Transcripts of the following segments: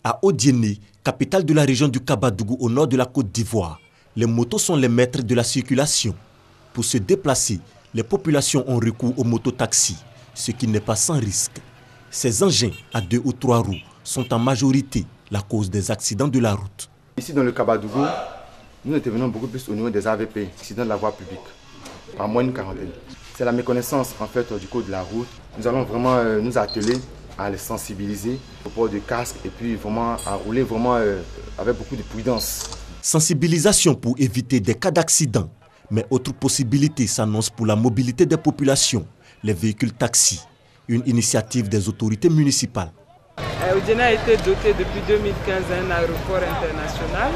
À Odiéné, capitale de la région du Kabadougou au nord de la Côte d'Ivoire, les motos sont les maîtres de la circulation. Pour se déplacer, les populations ont recours aux mototaxis, ce qui n'est pas sans risque. Ces engins à 2 ou 3 roues sont en majorité la cause des accidents de la route. Ici dans le Kabadougou, nous intervenons beaucoup plus au niveau des AVP, accidents de la voie publique, par moins d'une quarantaine. C'est la méconnaissance en fait du code de la route. Nous allons vraiment nous atteler à les sensibiliser au port de casque et puis vraiment à rouler vraiment avec beaucoup de prudence. Sensibilisation pour éviter des cas d'accident. Mais autre possibilité s'annonce pour la mobilité des populations, les véhicules taxis, une initiative des autorités municipales. Odiéné a été doté depuis 2015 d'un aéroport international.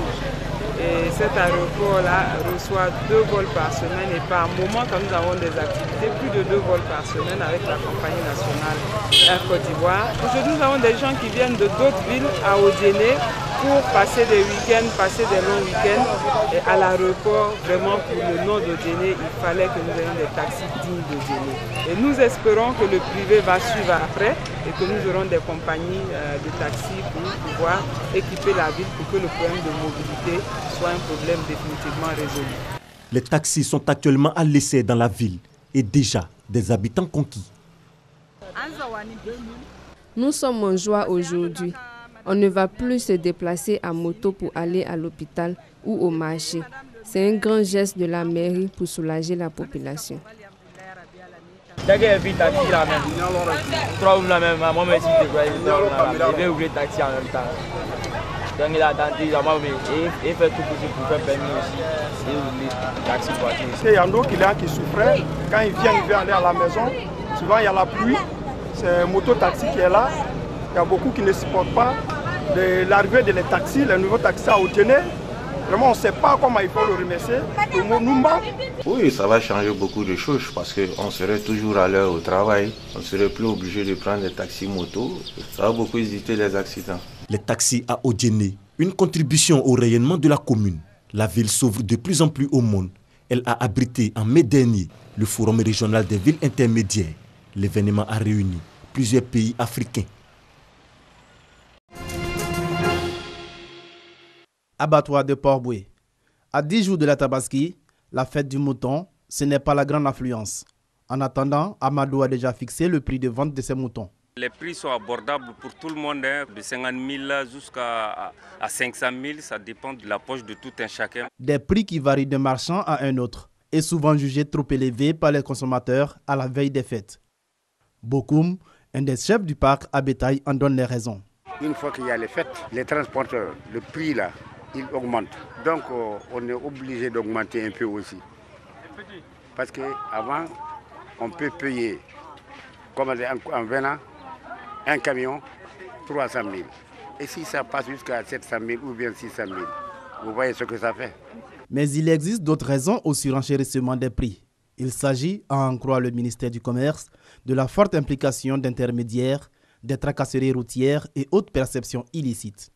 Et cet aéroport-là reçoit 2 vols par semaine et par moment, quand nous avons des activités, plus de 2 vols par semaine avec la compagnie nationale Air Côte d'Ivoire. Aujourd'hui, nous avons des gens qui viennent de d'autres villes à Odiéné pour passer des week-ends, passer des longs week-ends. Et à l'aéroport, vraiment pour le nom d'Odiéné, il fallait que nous ayons des taxis dignes d'Odiéné. Et nous espérons que le privé va suivre après et que nous aurons des compagnies de taxis pour pouvoir équiper la ville pour que le problème de mobilité soit un problème définitivement résolu. Les taxis sont actuellement à l'essai dans la ville et déjà des habitants conquis. Nous sommes en joie aujourd'hui. On ne va plus se déplacer à moto pour aller à l'hôpital ou au marché. C'est un grand geste de la mairie pour soulager la population. Donc il a tenté, il fait tout possible pour faire permis aussi et rouler taxi voiture. Il y a nos clients qui souffraient. Quand ils viennent aller à la maison, souvent il y a la pluie, c'est un moto-taxi qui est là. Il y a beaucoup qui ne supportent pas l'arrivée des taxis, les nouveaux taxis à Odiéné. Vraiment, on ne sait pas comment il faut le remercier. Le mot nous manque. Oui, ça va changer beaucoup de choses parce qu'on serait toujours à l'heure au travail. On ne serait plus obligé de prendre des taxis motos. Ça va beaucoup éviter les accidents. Les taxis à Odiéné, une contribution au rayonnement de la commune. La ville s'ouvre de plus en plus au monde. Elle a abrité en mai dernier le Forum régional des villes intermédiaires. L'événement a réuni plusieurs pays africains. Abattoir de Port-Boué. À 10 jours de la Tabaski, la fête du mouton, ce n'est pas la grande affluence. En attendant, Amadou a déjà fixé le prix de vente de ses moutons. Les prix sont abordables pour tout le monde, de 50 000 jusqu'à 500 000, ça dépend de la poche de tout un chacun. Des prix qui varient d'un marchand à un autre et souvent jugés trop élevés par les consommateurs à la veille des fêtes. Bokoum, un des chefs du parc à bétail, en donne les raisons. Une fois qu'il y a les fêtes, les transporteurs, le prix là, il augmente. Donc on est obligé d'augmenter un peu aussi. Parce qu'avant, on peut payer, comme en venant, un camion, 300 000. Et si ça passe jusqu'à 700 000 ou bien 600 000, vous voyez ce que ça fait. Mais il existe d'autres raisons au surenchérissement des prix. Il s'agit, à en croire le ministère du Commerce, de la forte implication d'intermédiaires, des tracasseries routières et autres perceptions illicites.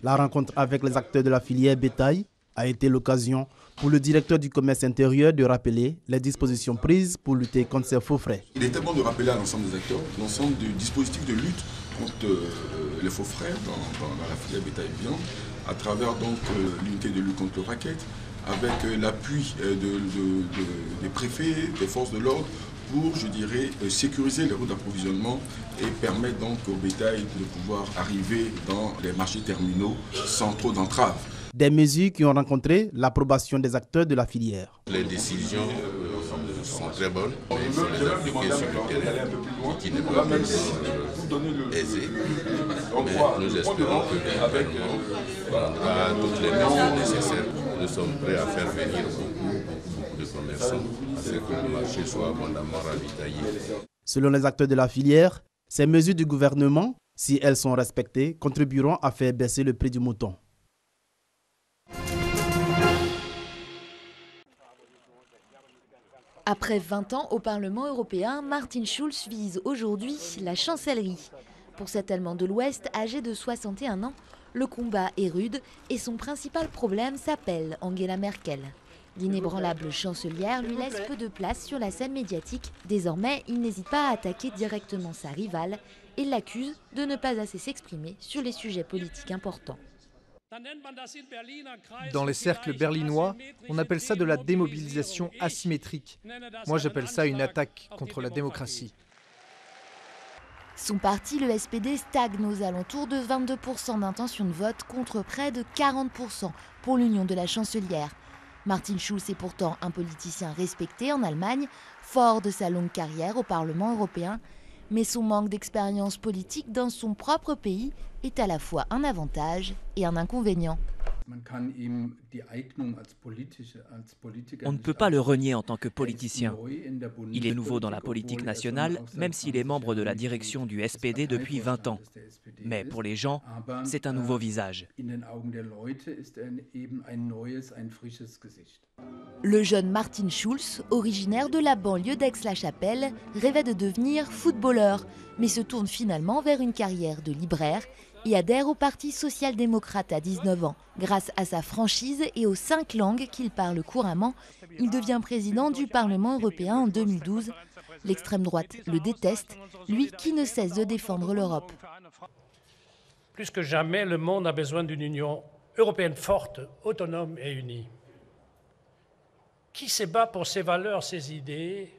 La rencontre avec les acteurs de la filière bétail a été l'occasion pour le directeur du commerce intérieur de rappeler les dispositions prises pour lutter contre ces faux frais. Il est tellement de rappeler à l'ensemble des acteurs l'ensemble du dispositif de lutte contre les faux frais dans la filière bétail-viande à travers donc l'unité de lutte contre le racket, avec l'appui des préfets, des forces de l'ordre pour, je dirais, sécuriser les routes d'approvisionnement et permettre donc au bétail de pouvoir arriver dans les marchés terminaux sans trop d'entraves. Des mesures qui ont rencontré l'approbation des acteurs de la filière. Les décisions sont très bonnes, mais il faut les appliquer sur le terrain, qui n'est pas aisé. Mais nous espérons que le gouvernement prendra toutes les mesures nécessaires. Nous sommes prêts à faire venir beaucoup de commerçants, afin que le marché soit abondamment ravitaillé. Selon les acteurs de la filière, ces mesures du gouvernement, si elles sont respectées, contribueront à faire baisser le prix du mouton. Après 20 ans au Parlement européen, Martin Schulz vise aujourd'hui la chancellerie. Pour cet Allemand de l'Ouest, âgé de 61 ans, le combat est rude et son principal problème s'appelle Angela Merkel. L'inébranlable chancelière lui laisse peu de place sur la scène médiatique. Désormais, il n'hésite pas à attaquer directement sa rivale et l'accuse de ne pas assez s'exprimer sur les sujets politiques importants. Dans les cercles berlinois, on appelle ça de la démobilisation asymétrique. Moi, j'appelle ça une attaque contre la démocratie. Son parti, le SPD, stagne aux alentours de 22% d'intention de vote contre près de 40% pour l'union de la chancelière. Martin Schulz est pourtant un politicien respecté en Allemagne, fort de sa longue carrière au Parlement européen. Mais son manque d'expérience politique dans son propre pays est à la fois un avantage et un inconvénient. On ne peut pas le renier en tant que politicien. Il est nouveau dans la politique nationale, même s'il est membre de la direction du SPD depuis 20 ans. Mais pour les gens, c'est un nouveau visage. Le jeune Martin Schulz, originaire de la banlieue d'Aix-la-Chapelle, rêvait de devenir footballeur, mais se tourne finalement vers une carrière de libraire et adhère au Parti social-démocrate à 19 ans. Grâce à sa franchise et aux 5 langues qu'il parle couramment, il devient président du Parlement européen en 2012. L'extrême droite le déteste, lui qui ne cesse de défendre l'Europe. Plus que jamais, le monde a besoin d'une Union européenne forte, autonome et unie, qui se bat pour ses valeurs, ses idées,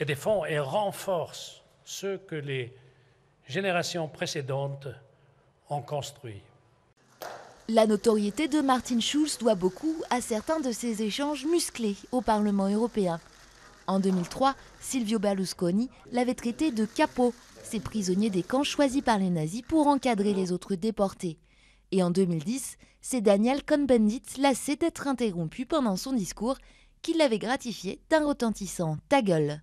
et défend et renforce ce que les générations précédentes ont construit. La notoriété de Martin Schulz doit beaucoup à certains de ses échanges musclés au Parlement européen. En 2003, Silvio Berlusconi l'avait traité de capot, ces prisonniers des camps choisis par les nazis pour encadrer les autres déportés. Et en 2010, c'est Daniel Cohn-Bendit, lassé d'être interrompu pendant son discours, qui l'avait gratifié d'un retentissant « ta gueule ».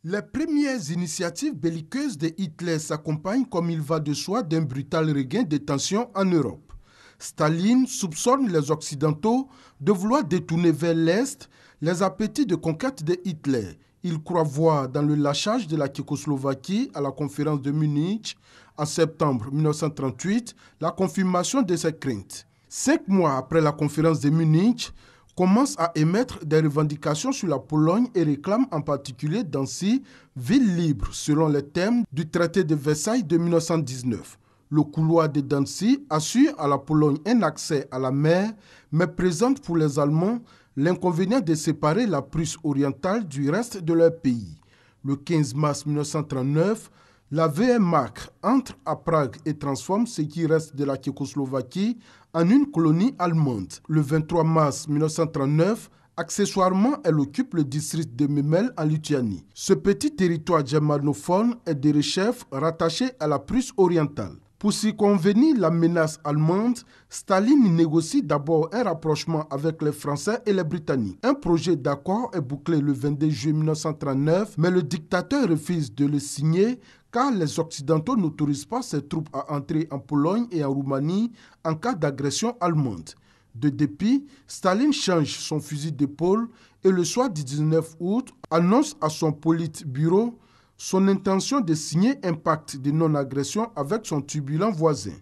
Les premières initiatives belliqueuses de Hitler s'accompagnent, comme il va de soi, d'un brutal regain de tensions en Europe. Staline soupçonne les Occidentaux de vouloir détourner vers l'Est les appétits de conquête de Hitler. Il croit voir dans le lâchage de la Tchécoslovaquie à la conférence de Munich en septembre 1938 la confirmation de ses craintes. 5 mois après la conférence de Munich, commence à émettre des revendications sur la Pologne et réclame en particulier Danzig, ville libre, selon les termes du traité de Versailles de 1919. Le couloir de Danzig assure à la Pologne un accès à la mer, mais présente pour les Allemands l'inconvénient de séparer la Prusse orientale du reste de leur pays. Le 15 mars 1939, la Wehrmacht entre à Prague et transforme ce qui reste de la Tchécoslovaquie en une colonie allemande. Le 23 mars 1939, accessoirement, elle occupe le district de Memel en Lituanie. Ce petit territoire germanophone est de chef rattaché à la Prusse orientale. Pour circonvenir la menace allemande, Staline négocie d'abord un rapprochement avec les Français et les Britanniques. Un projet d'accord est bouclé le 22 juillet 1939, mais le dictateur refuse de le signer car les Occidentaux n'autorisent pas ses troupes à entrer en Pologne et en Roumanie en cas d'agression allemande. De dépit, Staline change son fusil d'épaule et le soir du 19 août annonce à son Politburo son intention de signer un pacte de non-agression avec son turbulent voisin.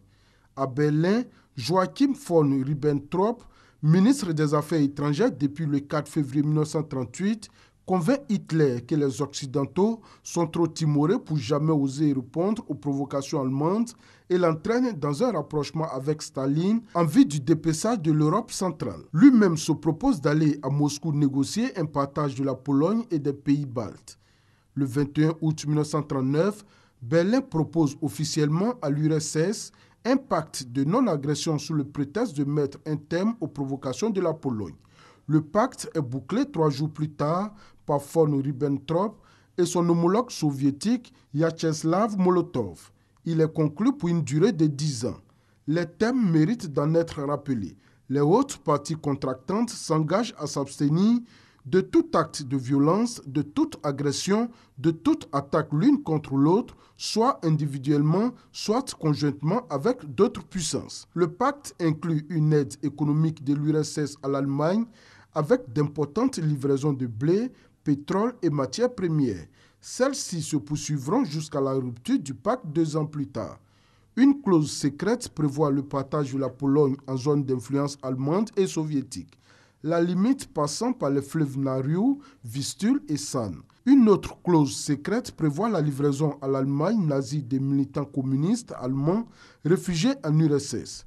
À Berlin, Joachim von Ribbentrop, ministre des Affaires étrangères depuis le 4 février 1938, convainc Hitler que les Occidentaux sont trop timorés pour jamais oser répondre aux provocations allemandes et l'entraîne dans un rapprochement avec Staline en vue du dépeçage de l'Europe centrale. Lui-même se propose d'aller à Moscou négocier un partage de la Pologne et des pays baltes. Le 21 août 1939, Berlin propose officiellement à l'URSS un pacte de non-agression sous le prétexte de mettre un terme aux provocations de la Pologne. Le pacte est bouclé 3 jours plus tard par von Ribbentrop et son homologue soviétique Vyacheslav Molotov. Il est conclu pour une durée de 10 ans. Les thèmes méritent d'en être rappelés. Les autres parties contractantes s'engagent à s'abstenir de tout acte de violence, de toute agression, de toute attaque l'une contre l'autre, soit individuellement, soit conjointement avec d'autres puissances. Le pacte inclut une aide économique de l'URSS à l'Allemagne avec d'importantes livraisons de blé, pétrole et matières premières. Celles-ci se poursuivront jusqu'à la rupture du pacte 2 ans plus tard. Une clause secrète prévoit le partage de la Pologne en zone d'influence allemande et soviétique, la limite passant par les fleuves Narew, Vistule et San. Une autre clause secrète prévoit la livraison à l'Allemagne nazie des militants communistes allemands réfugiés en URSS.